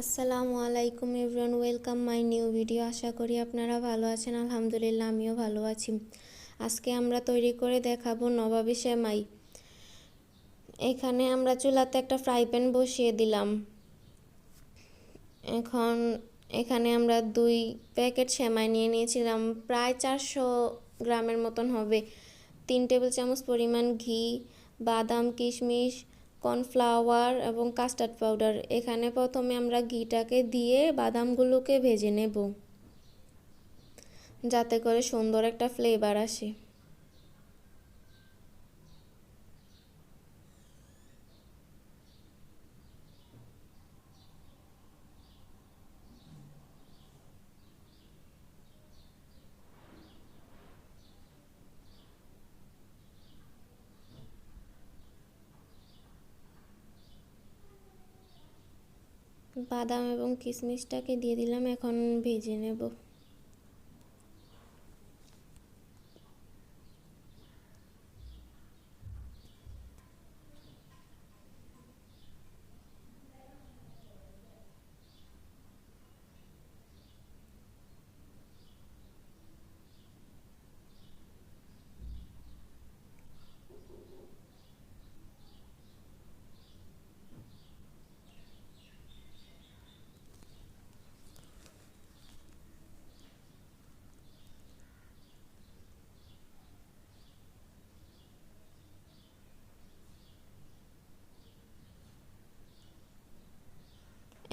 আসসালামু আলাইকুম everyone, welcome my new video. আশা করি আপনারা ভালো আছেন। আলহামদুলিল্লাহ, আমিও ভালো আছি। আজকে আমরা তৈরি করে দেখাবো নবাবী সেমাই। এখানে আমরা চুলাতে একটা ফ্রাই প্যান বসিয়ে দিলাম। এখন এখানে আমরা 2 প্যাকেট সেমাই নিয়ে নিয়েছিলাম, প্রায় 400 গ্রামের মতন হবে। 3 টেবিল চামচ পরিমাণ ঘি, বাদাম, কিশমিশ, কর্নফ্লাওয়ার এবং কাস্টার্ড পাউডার। এখানে প্রথমে আমরা ঘিটাকে দিয়ে বাদামগুলোকে ভেজে নেব, যাতে করে সুন্দর একটা ফ্লেভার আসে। বাদাম এবং কিশমিশটাকে দিয়ে দিলাম, এখন ভেজে নেব।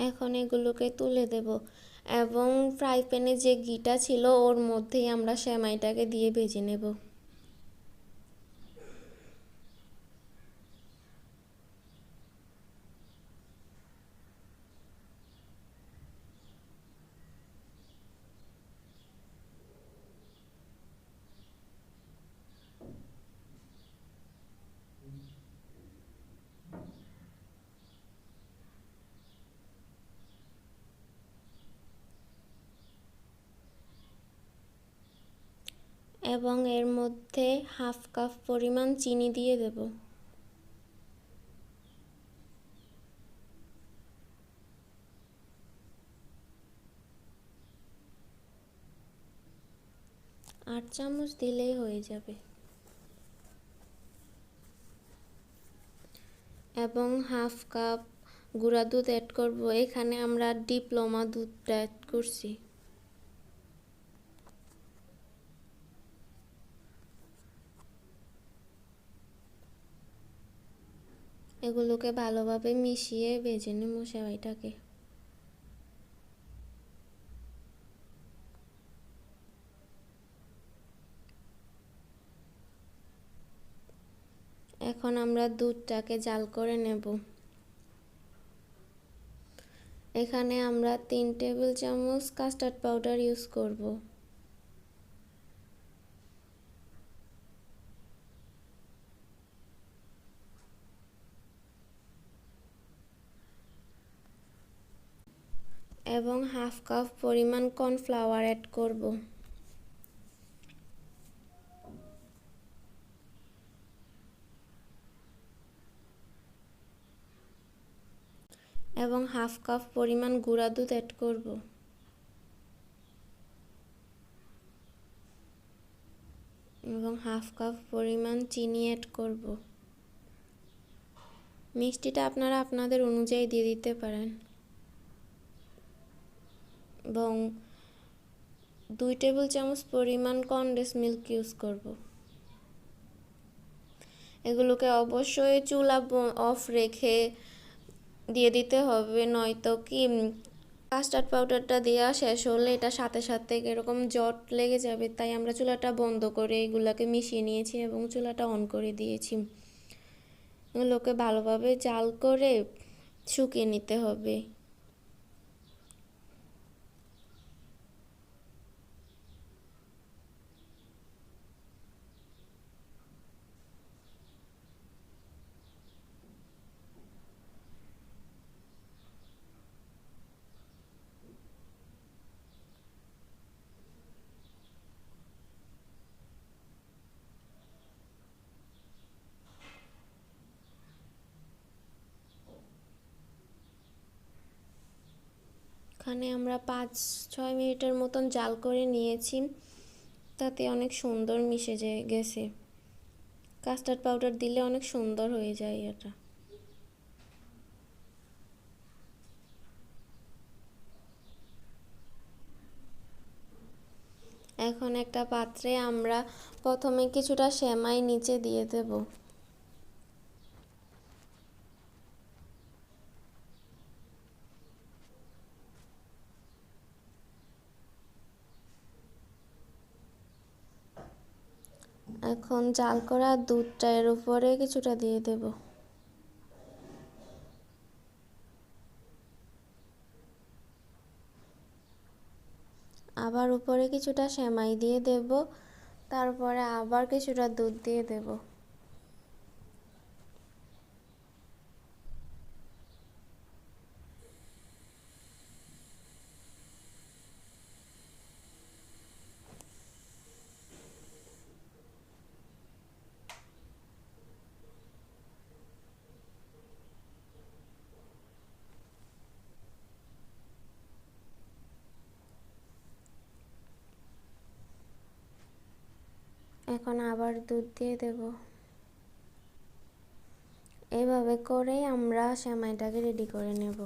এখন এগুলোকে তুলে দেব এবং ফ্রাই প্যানে যে ঘিটা ছিল ওর মধ্যেই আমরা সেমাইটাকে দিয়ে ভেজে নেব। এবং এর মধ্যে হাফ কাপ পরিমাণ চিনি দিয়ে দেব। আট চামচ দিলেই হয়ে যাবে। এবং হাফ কাপ গুঁড়া দুধ অ্যাড করব। এখানে আমরা ডিপ্লোমা দুধটা অ্যাড করছি। এগুলোকে ভালোভাবে মিশিয়ে ভেজে নেব সেমাইটাকে। এখন আমরা দুধটাকে জাল করে নেব। এখানে আমরা 3 টেবিল চামচ কাস্টার্ড পাউডার ইউজ করব। এবং হাফ কাপ পরিমাণ কর্নফ্লাওয়ার অ্যাড করব। এবং হাফ কাপ পরিমাণ গুঁড়া দুধ অ্যাড করব। এবং হাফ কাপ পরিমাণ চিনি অ্যাড করব। মিষ্টিটা আপনারা আপনাদের অনুযায়ী দিয়ে দিতে পারেন। এবং 2 টেবিল চামচ পরিমাণ কনডেন্স মিল্ক ইউজ করব। এগুলোকে অবশ্যই চুলা অফ রেখে দিয়ে দিতে হবে, নয়তো কি কাস্টার্ড পাউডারটা দেওয়া শেষ হলে এটা সাথে সাথে এরকম জট লেগে যাবে। তাই আমরা চুলাটা বন্ধ করে এগুলোকে মিশিয়ে নিয়েছি এবং চুলাটা অন করে দিয়েছি। এগুলোকে ভালোভাবে জাল করে শুকিয়ে নিতে হবে। এখানে আমরা 5-6 মিনিটের মতন জাল করে নিয়েছি, তাতে অনেক সুন্দর মিশে গেছে। কাস্টার্ড পাউডার দিলে অনেক সুন্দর হয়ে যায় এটা। এখন একটা পাত্রে আমরা প্রথমে কিছুটা সেমাই নিচে দিয়ে দেব। এখন জাল করা দুধটা এর উপরে কিছুটা দিয়ে দেব। আবার উপরে কিছুটা সেমাই দিয়ে দেব, তারপরে আবার কিছুটা দুধ দিয়ে দেব। এখন আবার দুধ দিয়ে দেব। এইভাবে করে আমরা সেমাইটাকে রেডি করে নেব।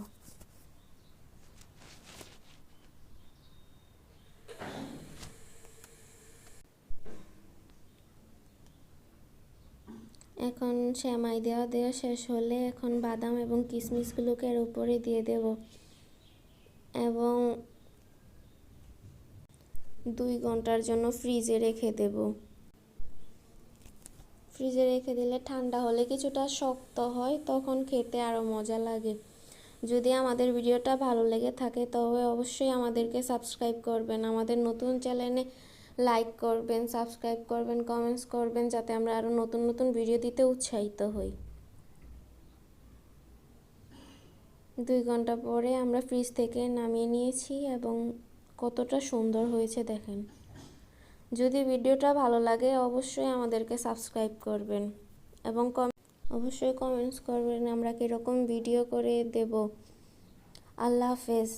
এখন সেমাই দেওয়া শেষ হলে এখন বাদাম এবং কিশমিশগুলোকে এর উপরে দিয়ে দেব এবং 2 ঘন্টার জন্য ফ্রিজে রেখে দেব। ফ্রিজে রেখে দিলে ঠান্ডা হলে কিছুটা শক্ত হয়, তখন খেতে আরও মজা লাগে। যদি আমাদের ভিডিওটা ভালো লেগে থাকে তবে অবশ্যই আমাদেরকে সাবস্ক্রাইব করবেন, আমাদের নতুন চ্যানেলে লাইক করবেন, সাবস্ক্রাইব করবেন, কমেন্টস করবেন, যাতে আমরা আরও নতুন নতুন ভিডিও দিতে উৎসাহিত হই। 2 ঘন্টা পরে আমরা ফ্রিজ থেকে নামিয়ে নিয়েছি এবং কতটা সুন্দর হয়েছে দেখেন। যদি ভিডিওটা ভালো লাগে অবশ্যই আমাদেরকে সাবস্ক্রাইব করবেন এবং অবশ্যই কমেন্টস করবেন আমরা কীরকম ভিডিও করে দেব। আল্লাহ হাফেজ।